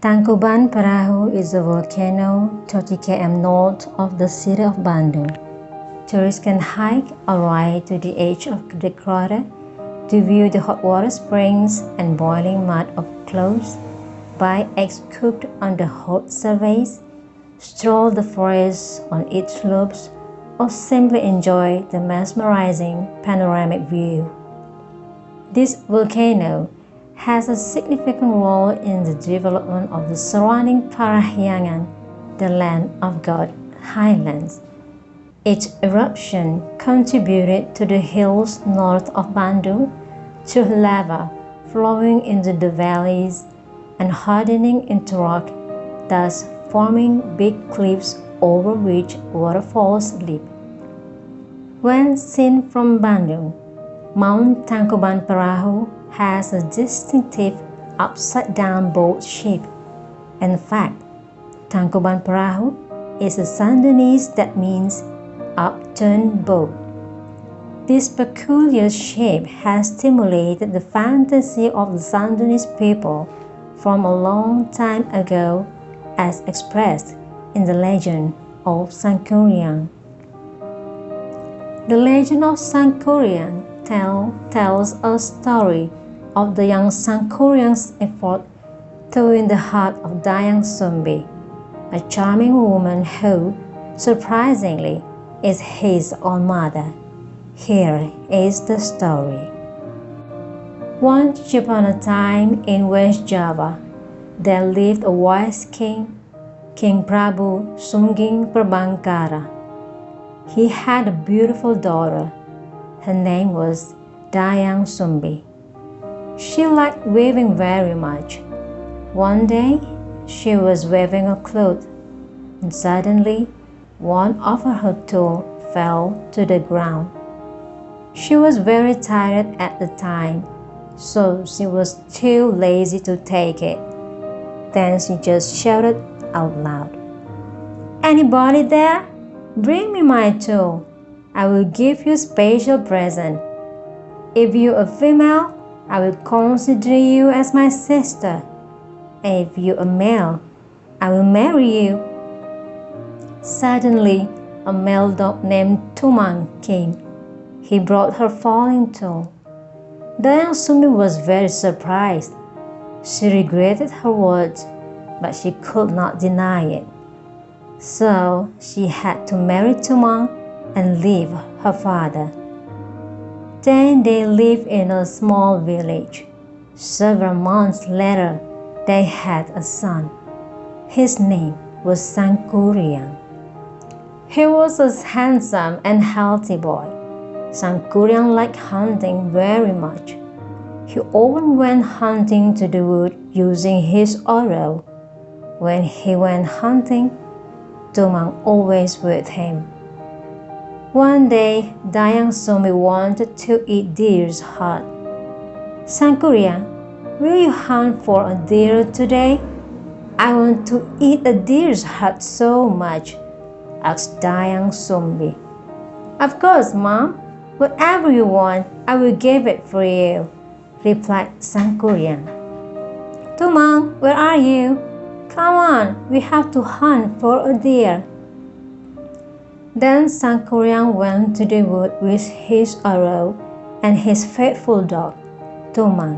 Tangkuban Perahu is a volcano 30 km north of the city of Bandung. Tourists can hike or ride to the edge of the crater to view the hot water springs and boiling mud up close, buy eggs cooked on the hot surface, stroll the forest on its slopes, or simply enjoy the mesmerizing panoramic view. This volcano has a significant role in the development of the surrounding Parahyangan, the land of God highlands. Its eruption contributed to the hills north of Bandung to lava flowing into the valleys and hardening into rock, thus forming big cliffs over which waterfalls leap. When seen from Bandung, Mount Tangkuban Perahu has a distinctive upside-down boat shape. In fact, Tangkuban Perahu is a Sundanese that means upturned boat. This peculiar shape has stimulated the fantasy of the Sundanese people from a long time ago, as expressed in the legend of Sangkuriang. The legend of Sangkuriang tells a story of the young Sangkuriang's effort to win the heart of Dayang Sumbi, a charming woman who, surprisingly, is his own mother. Here is the story. Once upon a time in West Java, there lived a wise king, King Prabu Sungging Prabangkara. He had a beautiful daughter. Her name was Dayang Sumbi. She liked weaving very much. One day, she was weaving a cloth, and suddenly, one of her tools fell to the ground. She was very tired at the time, so she was too lazy to take it. Then she just shouted out loud, "Anybody there? Bring me my tool. I will give you a special present. If you're a female, I will consider you as my sister. And if you're a male, I will marry you." Suddenly, a male dog named Tumang came. He brought her falling tool. Dayang Sumbi was very surprised. She regretted her words, but she could not deny it. So she had to marry Tumang and leave her father. Then they lived in a small village. Several months later, they had a son. His name was Sangkuriang. He was a handsome and healthy boy. Sangkuriang liked hunting very much. He often went hunting to the wood using his arrow. When he went hunting, Tumang always with him. One day, Dayang Sumbi wanted to eat deer's heart. "Sangkuriang, will you hunt for a deer today? I want to eat a deer's heart so much," asked Dayang Sumbi. "Of course, Mom. Whatever you want, I will give it for you," replied Sangkuriang. "Tumang, where are you? Come on, we have to hunt for a deer." Then Sangkuriang went to the wood with his arrow and his faithful dog, Tumang.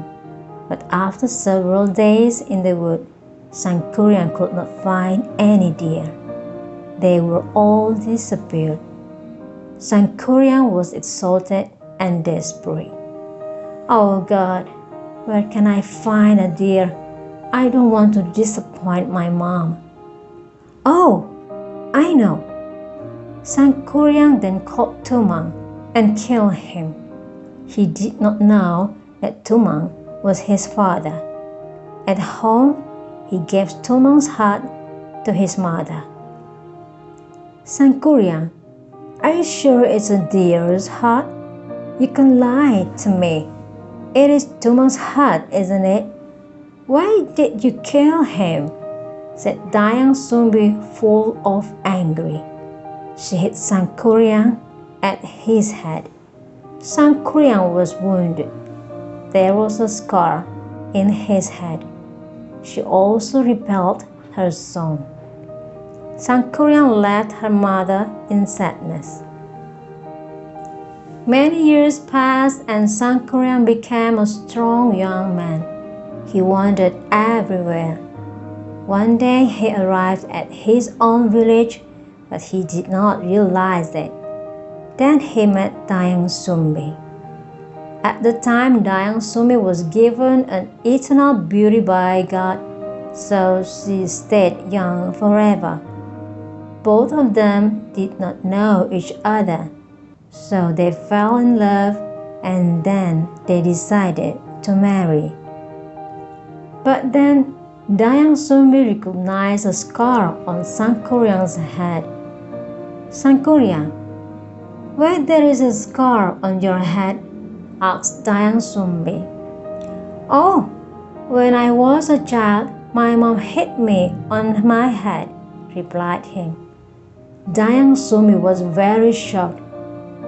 But after several days in the wood, Sangkuriang could not find any deer. They were all disappeared. Sangkuriang was exhausted and desperate. "Oh God, where can I find a deer? I don't want to disappoint my mom." "Oh, I know." Sangkuriang then caught Tumang and killed him. He did not know that Tumang was his father. At home, he gave Tumang's heart to his mother. "Sangkuriang, are you sure it's a deer's heart? You can lie to me. It is Tumang's heart, isn't it? Why did you kill him?" said Dayang Sumbi, full of anger. She hit Sangkuriang at his head. Sangkuriang was wounded. There was a scar in his head. she also repelled her son. Sangkuriang left her mother in sadness. Many years passed and Sangkuriang became a strong young man. He wandered everywhere. One day he arrived at his own village, but he did not realize it. Then he met Dayang Sumbi. At the time, Dayang Sumbi was given an eternal beauty by God, so she stayed young forever. Both of them did not know each other, so they fell in love and then they decided to marry. But then Dayang Sumbi recognized a scar on Sangkuriang's head. "Sangkuriang, why there is a scar on your head?" asked Dayang Sumbi. "Oh, when I was a child, my mom hit me on my head," replied he. Dayang Sumbi was very shocked.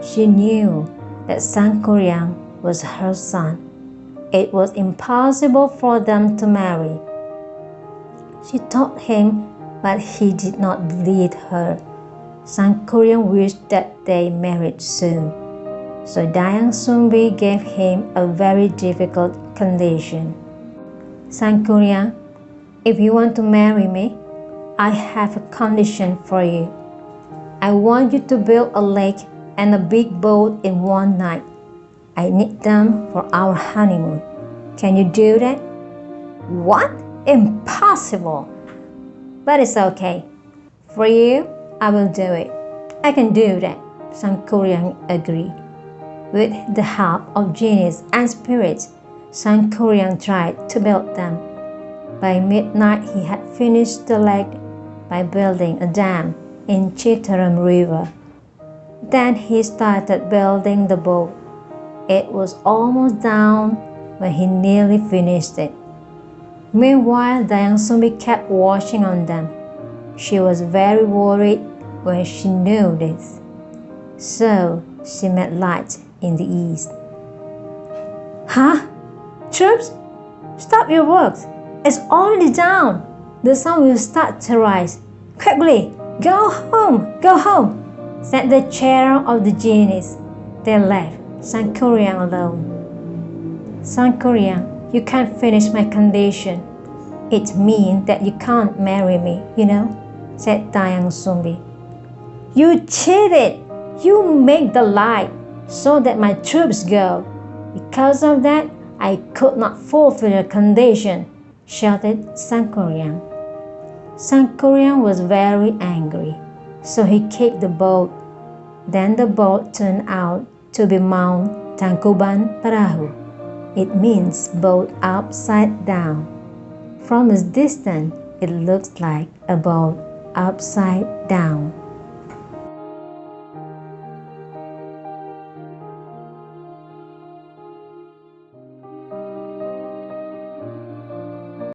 She knew that Sangkuriang was her son. It was impossible for them to marry. She told him, but he did not believe her. Sangkuriang wished that they married soon. So Dayang Sumbi gave him a very difficult condition. "Sangkuriang, if you want to marry me, I have a condition for you. I want you to build a lake and a big boat in one night. I need them for our honeymoon. Can you do that?" "What? Impossible! But it's okay. For you, I will do it. I can do that," Sangkuriang agreed. With the help of genies and spirits, Sangkuriang tried to build them. By midnight, he had finished the lake by building a dam in Chitaram River. Then he started building the boat. It was almost down when he nearly finished it. Meanwhile, Dayang Sumbi kept watching on them. She was very worried when she knew this. So she made light in the east. "Huh? Troops, stop your work. It's already down. The sun will start to rise. Quickly, go home," said the chair of the genies. They left Sangkuriang alone. "Sangkuriang, you can't finish my condition. It means that you can't marry me, said Dayang Sumbi. "You cheated! You make the light so that my troops go. Because of that, I could not fulfill the condition," shouted Sangkuriang. Sangkuriang was very angry, so he kicked the boat. Then the boat turned out to be Mount Tangkuban Perahu. It means boat upside down. From a distance, it looks like a boat upside down.